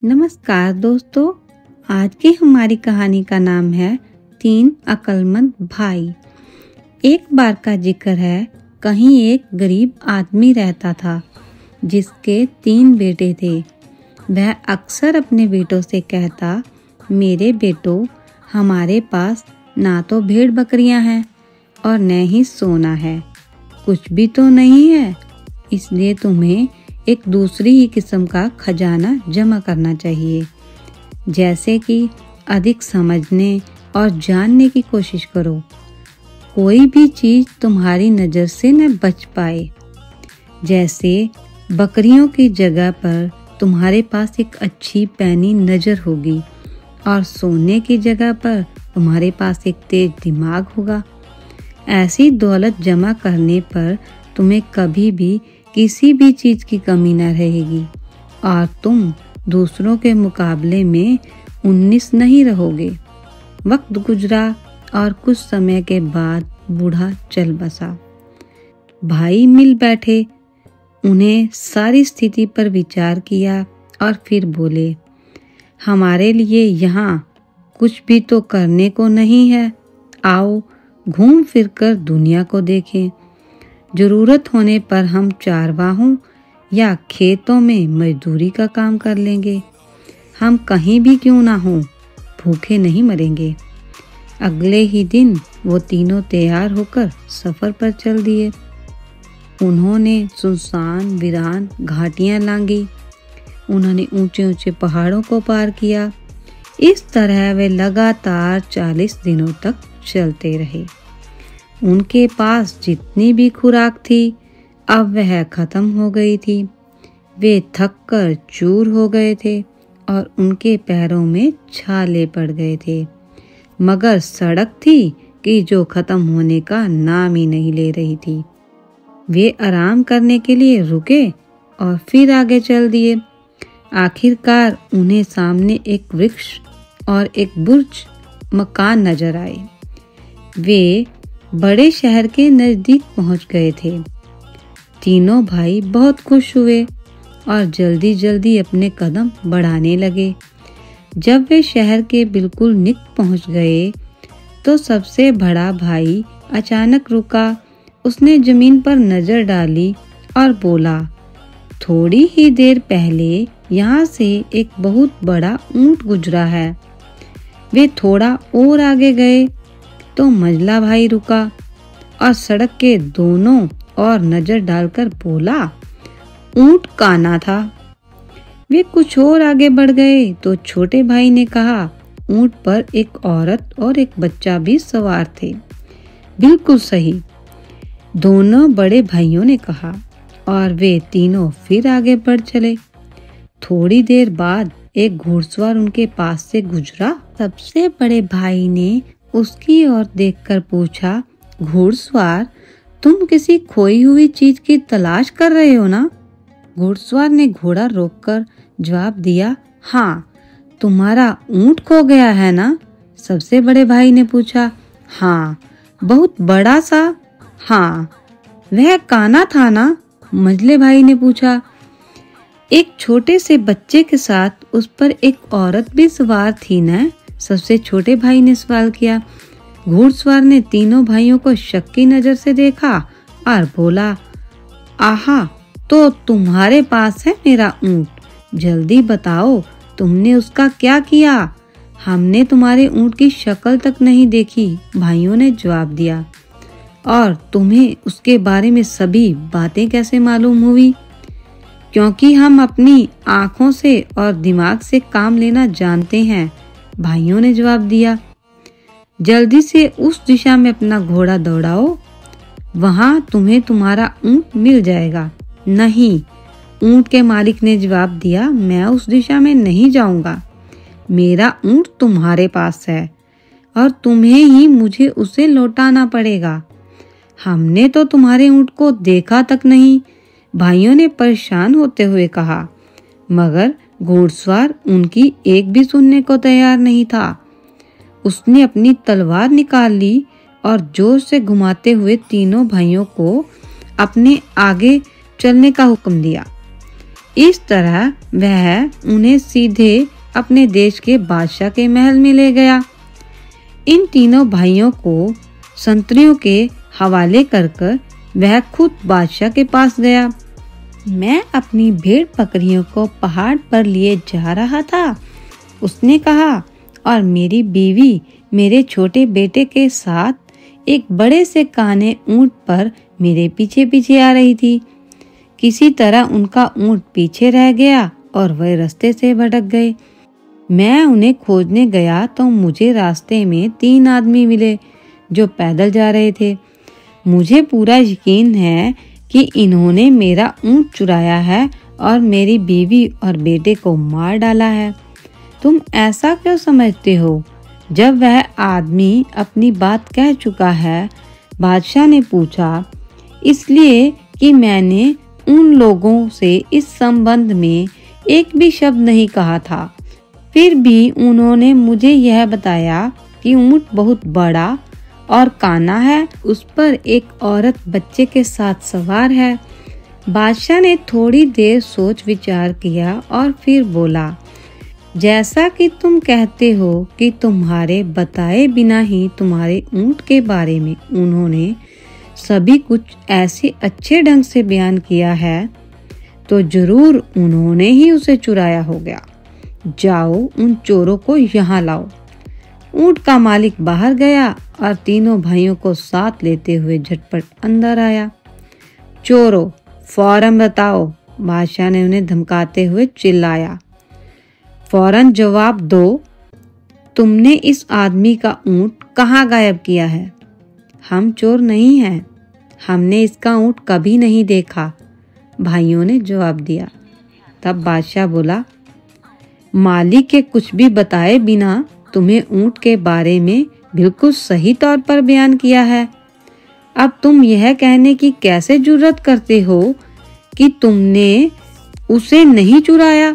नमस्कार दोस्तों, आज की हमारी कहानी का नाम है 3 अक्लमंद भाई। एक बार का जिक्र है, कहीं एक गरीब आदमी रहता था जिसके 3 बेटे थे। वह अक्सर अपने बेटों से कहता, मेरे बेटों, हमारे पास ना तो भेड़ बकरियां हैं और न ही सोना है, कुछ भी तो नहीं है, इसलिए तुम्हें एक दूसरी ही किस्म का खजाना जमा करना चाहिए, जैसे कि अधिक समझने और जानने की कोशिश करो। कोई भी चीज तुम्हारी नजर से न बच पाए। जैसे बकरियों की जगह पर तुम्हारे पास एक अच्छी पैनी नजर होगी और सोने की जगह पर तुम्हारे पास एक तेज दिमाग होगा। ऐसी दौलत जमा करने पर तुम्हें कभी भी किसी भी चीज की कमी न रहेगी और तुम दूसरों के मुकाबले में 19 नहीं रहोगे। वक्त गुजरा और कुछ समय के बाद बूढ़ा चल बसा। भाई मिल बैठे, उन्हें सारी स्थिति पर विचार किया और फिर बोले, हमारे लिए यहाँ कुछ भी तो करने को नहीं है, आओ घूम फिर कर दुनिया को देखें। जरूरत होने पर हम चारवाहों या खेतों में मजदूरी का काम कर लेंगे। हम कहीं भी क्यों ना हो, भूखे नहीं मरेंगे। अगले ही दिन वो तीनों तैयार होकर सफर पर चल दिए। उन्होंने सुनसान वीरान घाटियां लांगी। उन्होंने ऊंचे ऊंचे पहाड़ों को पार किया। इस तरह वे लगातार 40 दिनों तक चलते रहे। उनके पास जितनी भी खुराक थी, अब वह खत्म हो गई थी। वे थक कर चूर हो गए थे और उनके पैरों में छाले पड़ गए थे। मगर सड़क थी कि जो खत्म होने का नाम ही नहीं ले रही थी। वे आराम करने के लिए रुके और फिर आगे चल दिए। आखिरकार उन्हें सामने एक वृक्ष और एक बुर्ज मकान नजर आए। वे बड़े शहर के नजदीक पहुंच गए थे। तीनों भाई बहुत खुश हुए और जल्दी जल्दी अपने कदम बढ़ाने लगे। जब वे शहर के बिल्कुल निकट पहुंच गए तो सबसे बड़ा भाई अचानक रुका। उसने जमीन पर नजर डाली और बोला, थोड़ी ही देर पहले यहाँ से एक बहुत बड़ा ऊंट गुजरा है। वे थोड़ा और आगे गए तो मंझला भाई रुका और सड़क के दोनों ओर नजर डालकर बोला, ऊंट काना था। वे कुछ और आगे बढ़ गए तो छोटे भाई ने कहा, ऊंट पर एक औरत और एक बच्चा भी सवार थे। बिल्कुल सही, दोनों बड़े भाइयों ने कहा और वे तीनों फिर आगे बढ़ चले। थोड़ी देर बाद एक घुड़सवार उनके पास से गुजरा। सबसे बड़े भाई ने उसकी ओर देखकर पूछा, घुड़सवार, तुम किसी खोई हुई चीज की तलाश कर रहे हो ना? घुड़सवार ने घोड़ा रोककर जवाब दिया, हाँ। तुम्हारा ऊंट खो गया है ना? सबसे बड़े भाई ने पूछा। हाँ। बहुत बड़ा सा? हाँ। वह काना था ना? मंझले भाई ने पूछा। एक छोटे से बच्चे के साथ उस पर एक औरत भी सवार थी ना? सबसे छोटे भाई ने सवाल किया। घुड़सवार ने तीनों भाइयों को शक की नजर से देखा और बोला, आहा, तो तुम्हारे पास है मेरा ऊंट। जल्दी बताओ, तुमने उसका क्या किया? हमने तुम्हारे ऊंट की शक्ल तक नहीं देखी, भाइयों ने जवाब दिया। और तुम्हें उसके बारे में सभी बातें कैसे मालूम हुई? क्योंकि हम अपनी आंखों से और दिमाग से काम लेना जानते हैं, भाइयों ने जवाब दिया। जल्दी से उस दिशा में अपना घोड़ा दौड़ाओ, वहां तुम्हें तुम्हारा ऊंट मिल जाएगा। नहीं, ऊंट के मालिक ने जवाब दिया, मैं उस दिशा में नहीं जाऊंगा। मेरा ऊंट तुम्हारे पास है और तुम्हें ही मुझे उसे लौटाना पड़ेगा। हमने तो तुम्हारे ऊंट को देखा तक नहीं, भाइयों ने परेशान होते हुए कहा। मगर घुड़सवार उनकी एक भी सुनने को तैयार नहीं था। उसने अपनी तलवार निकाल ली और जोर से घुमाते हुए तीनों भाइयों को अपने आगे चलने का हुक्म दिया। इस तरह वह उन्हें सीधे अपने देश के बादशाह के महल में ले गया। इन तीनों भाइयों को संतरियों के हवाले कर वह खुद बादशाह के पास गया। मैं अपनी भेड़ बकरियों को पहाड़ पर लिए जा रहा था, उसने कहा, और मेरी बीवी मेरे छोटे बेटे के साथ एक बड़े से काने ऊंट पर मेरे पीछे पीछे आ रही थी। किसी तरह उनका ऊंट पीछे रह गया और वह रास्ते से भटक गए। मैं उन्हें खोजने गया तो मुझे रास्ते में 3 आदमी मिले जो पैदल जा रहे थे। मुझे पूरा यकीन है कि इन्होंने मेरा ऊंट चुराया है और मेरी बीवी और बेटे को मार डाला है। तुम ऐसा क्यों समझते हो? जब वह आदमी अपनी बात कह चुका है, बादशाह ने पूछा, इसलिए कि मैंने उन लोगों से इस संबंध में एक भी शब्द नहीं कहा था। फिर भी उन्होंने मुझे यह बताया कि ऊंट बहुत बड़ा और काना है, उस पर एक औरत बच्चे के साथ सवार है। बादशाह ने थोड़ी देर सोच विचार किया और फिर बोला, जैसा कि तुम कहते हो कि तुम्हारे बताए बिना ही तुम्हारे ऊंट के बारे में उन्होंने सभी कुछ ऐसे अच्छे ढंग से बयान किया है, तो जरूर उन्होंने ही उसे चुराया होगा। जाओ उन चोरों को यहाँ लाओ। ऊंट का मालिक बाहर गया और तीनों भाइयों को साथ लेते हुए झटपट अंदर आया। चोरों, फौरन बताओ, बादशाह ने उन्हें धमकाते हुए चिल्लाया। फौरन जवाब दो, तुमने इस आदमी का ऊंट कहाँ गायब किया है? हम चोर नहीं हैं, हमने इसका ऊंट कभी नहीं देखा, भाइयों ने जवाब दिया। तब बादशाह बोला, मालिक के कुछ भी बताए बिना तुम्हें ऊंट के बारे में बिल्कुल सही तौर पर बयान किया है। अब तुम यह कहने की कैसे जुर्रत करते हो कि तुमने उसे नहीं चुराया?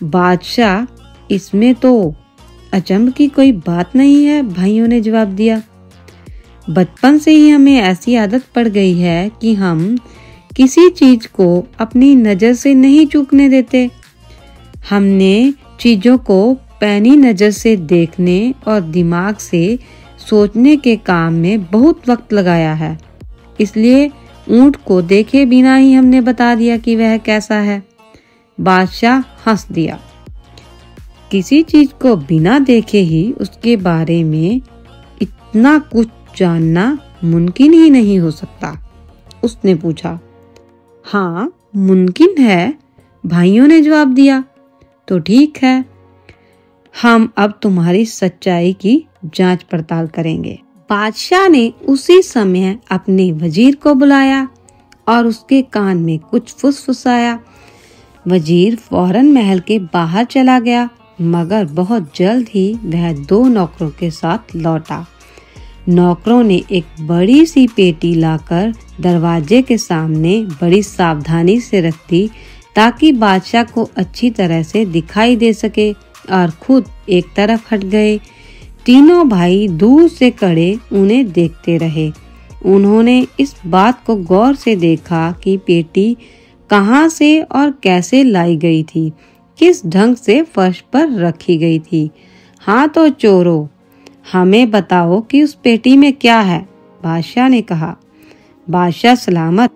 बादशाह, इसमें तो अचंभ की कोई बात नहीं है, भाइयों ने जवाब दिया। बचपन से ही हमें ऐसी आदत पड़ गई है कि हम किसी चीज को अपनी नजर से नहीं चूकने देते। हमने चीजों को पैनी नजर से देखने और दिमाग से सोचने के काम में बहुत वक्त लगाया है, इसलिए ऊंट को देखे बिना ही हमने बता दिया कि वह कैसा है। बादशाह हंस दिया। किसी चीज को बिना देखे ही उसके बारे में इतना कुछ जानना मुमकिन ही नहीं हो सकता, उसने पूछा। हाँ, मुमकिन है, भाइयों ने जवाब दिया। तो ठीक है, हम अब तुम्हारी सच्चाई की जांच पड़ताल करेंगे। बादशाह ने उसी समय अपने वजीर को बुलाया और उसके कान में कुछ फुसफुसाया। वजीर फौरन महल के बाहर चला गया, मगर बहुत जल्द ही वह 2 नौकरों के साथ लौटा। नौकरों ने एक बड़ी सी पेटी लाकर दरवाजे के सामने बड़ी सावधानी से रख दी ताकि बादशाह को अच्छी तरह से दिखाई दे सके, और खुद एक तरफ हट गए। तीनों भाई दूर से खड़े उन्हें देखते रहे। उन्होंने इस बात को गौर से देखा कि पेटी कहाँ से और कैसे लाई गई थी, किस ढंग से फर्श पर रखी गई थी। हाँ तो चोरों, हमें बताओ कि उस पेटी में क्या है, बादशाह ने कहा। बादशाह सलामत,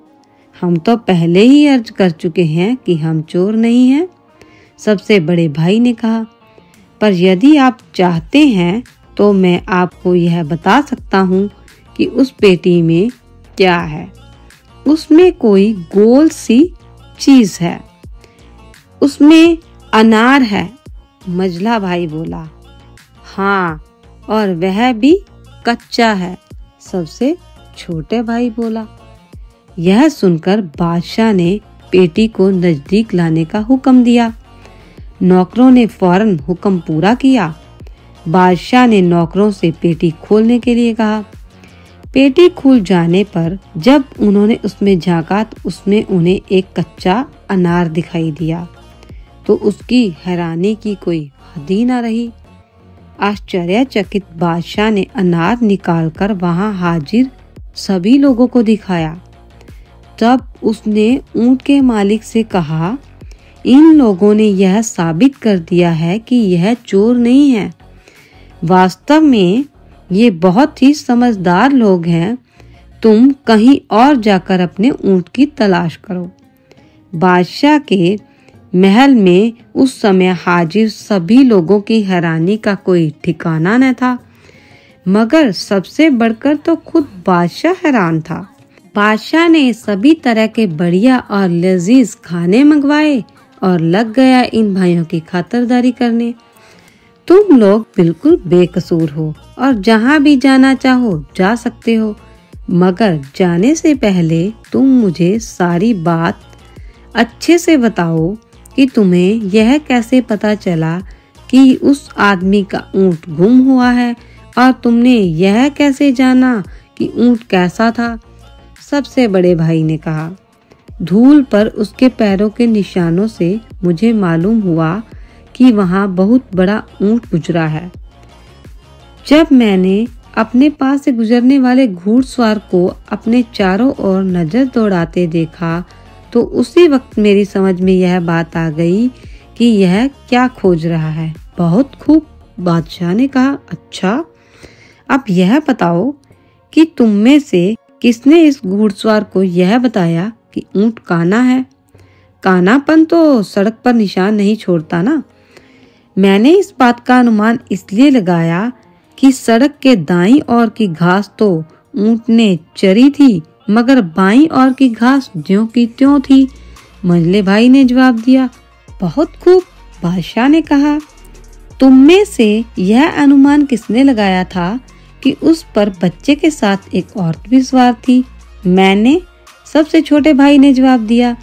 हम तो पहले ही अर्ज कर चुके हैं कि हम चोर नहीं हैं, सबसे बड़े भाई ने कहा। पर यदि आप चाहते हैं तो मैं आपको यह बता सकता हूँ कि उस पेटी में क्या है। उसमें कोई गोल सी चीज है, उसमें अनार है, मझला भाई बोला। हाँ, और वह भी कच्चा है, सबसे छोटे भाई बोला। यह सुनकर बादशाह ने पेटी को नजदीक लाने का हुक्म दिया। नौकरों ने फौरन हुक्म पूरा किया। बादशाह ने नौकरों से पेटी खोलने के लिए कहा। पेटी खुल जाने पर जब उन्होंने उसमें झांका तो उसमें उन्हें एक कच्चा अनार दिखाई दिया, तो उसकी हैरानी की कोई हद ही न रही। आश्चर्यचकित बादशाह ने अनार निकालकर वहां हाजिर सभी लोगों को दिखाया। तब उसने ऊंट के मालिक से कहा, इन लोगों ने यह साबित कर दिया है कि यह चोर नहीं है। वास्तव में ये बहुत ही समझदार लोग हैं। तुम कहीं और जाकर अपने ऊंट की तलाश करो। बादशाह के महल में उस समय हाजिर सभी लोगों की हैरानी का कोई ठिकाना न था, मगर सबसे बढ़कर तो खुद बादशाह हैरान था। बादशाह ने सभी तरह के बढ़िया और लजीज खाने मंगवाए और लग गया इन भाइयों की खातिरदारी करने। तुम लोग बिल्कुल बेकसूर हो और जहाँ भी जाना चाहो जा सकते हो, मगर जाने से पहले तुम मुझे सारी बात अच्छे से बताओ कि तुम्हें यह कैसे पता चला कि उस आदमी का ऊंट गुम हुआ है, और तुमने यह कैसे जाना कि ऊंट कैसा था। सबसे बड़े भाई ने कहा, धूल पर उसके पैरों के निशानों से मुझे मालूम हुआ कि वहां बहुत बड़ा ऊंट गुजरा है। जब मैंने अपने पास से गुजरने वाले घुड़सवार को अपने चारों ओर नजर दौड़ाते देखा तो उसी वक्त मेरी समझ में यह बात आ गई कि यह क्या खोज रहा है। बहुत खूब, बादशाह ने कहा। अच्छा, अब यह बताओ कि तुम में से किसने इस घुड़सवार को यह बताया कि ऊंट काना है। कानापन तो सड़क पर निशान नहीं छोड़ता ना। मैंने इस बात का अनुमान इसलिए लगाया कि सड़क के दाईं ओर की घास तो ऊंट ने चरी थी, मगर बाईं ओर की घास ज्यों की त्यों थी। मंझले भाई ने जवाब दिया। बहुत खूब, बादशाह ने कहा। तुम में से यह अनुमान किसने लगाया था कि उस पर बच्चे के साथ एक औरत भी सवार थी। मैंने, सबसे छोटे भाई ने जवाब दिया।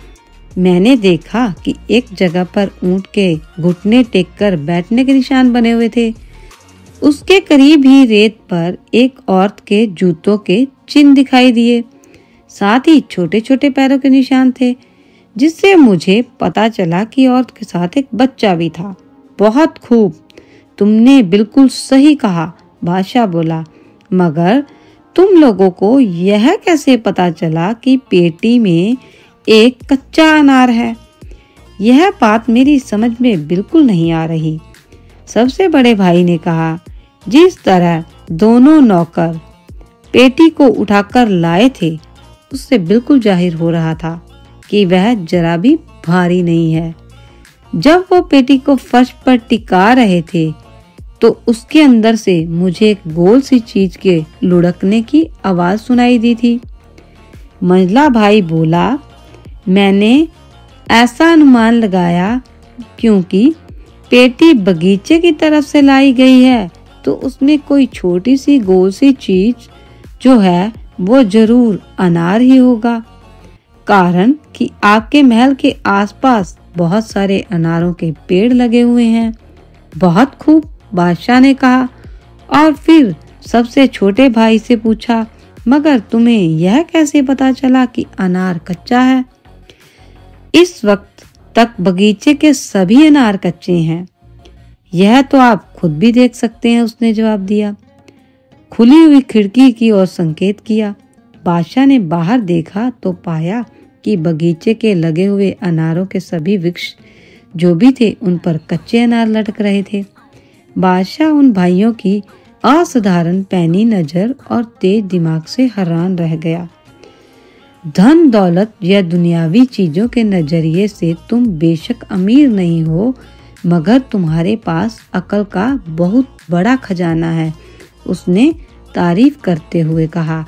मैंने देखा कि एक जगह पर ऊंट के घुटने टेककर बैठने के निशान बने हुए थे। उसके करीब ही रेत पर एक औरत के जूतों के चिन्ह दिखाई दिए, साथ ही छोटे छोटे पैरों के निशान थे, जिससे मुझे पता चला कि औरत के साथ एक बच्चा भी था। बहुत खूब, तुमने बिल्कुल सही कहा, बादशाह बोला। मगर तुम लोगों को यह कैसे पता चला कि पेटी में एक कच्चा अनार है? यह बात मेरी समझ में बिल्कुल नहीं आ रही। सबसे बड़े भाई ने कहा, जिस तरह दोनों नौकर पेटी को उठाकर लाए थे, उससे बिल्कुल जाहिर हो रहा था कि वह जरा भी भारी नहीं है। जब वो पेटी को फर्श पर टिका रहे थे तो उसके अंदर से मुझे एक गोल सी चीज के लुढ़कने की आवाज सुनाई दी थी। मंझला भाई बोला, मैंने ऐसा अनुमान लगाया क्योंकि पेटी बगीचे की तरफ से लाई गई है, तो उसमें कोई छोटी सी गोल सी चीज जो है वो जरूर अनार ही होगा, कारण कि आपके महल के आसपास बहुत सारे अनारों के पेड़ लगे हुए हैं। बहुत खूब, बादशाह ने कहा। और फिर सबसे छोटे भाई से पूछा, मगर तुम्हें यह कैसे पता चला कि अनार कच्चा है? इस वक्त तक बगीचे के सभी अनार कच्चे हैं, यह तो आप खुद भी देख सकते हैं, उसने जवाब दिया। खुली हुई खिड़की की ओर संकेत किया। बादशाह ने बाहर देखा तो पाया कि बगीचे के लगे हुए अनारों के सभी वृक्ष जो भी थे उन पर कच्चे अनार लटक रहे थे। बादशाह उन भाइयों की असाधारण पैनी नजर और तेज दिमाग से हैरान रह गया। धन दौलत या दुनियावी चीजों के नजरिए से तुम बेशक अमीर नहीं हो, मगर तुम्हारे पास अकल का बहुत बड़ा खजाना है, उसने तारीफ करते हुए कहा।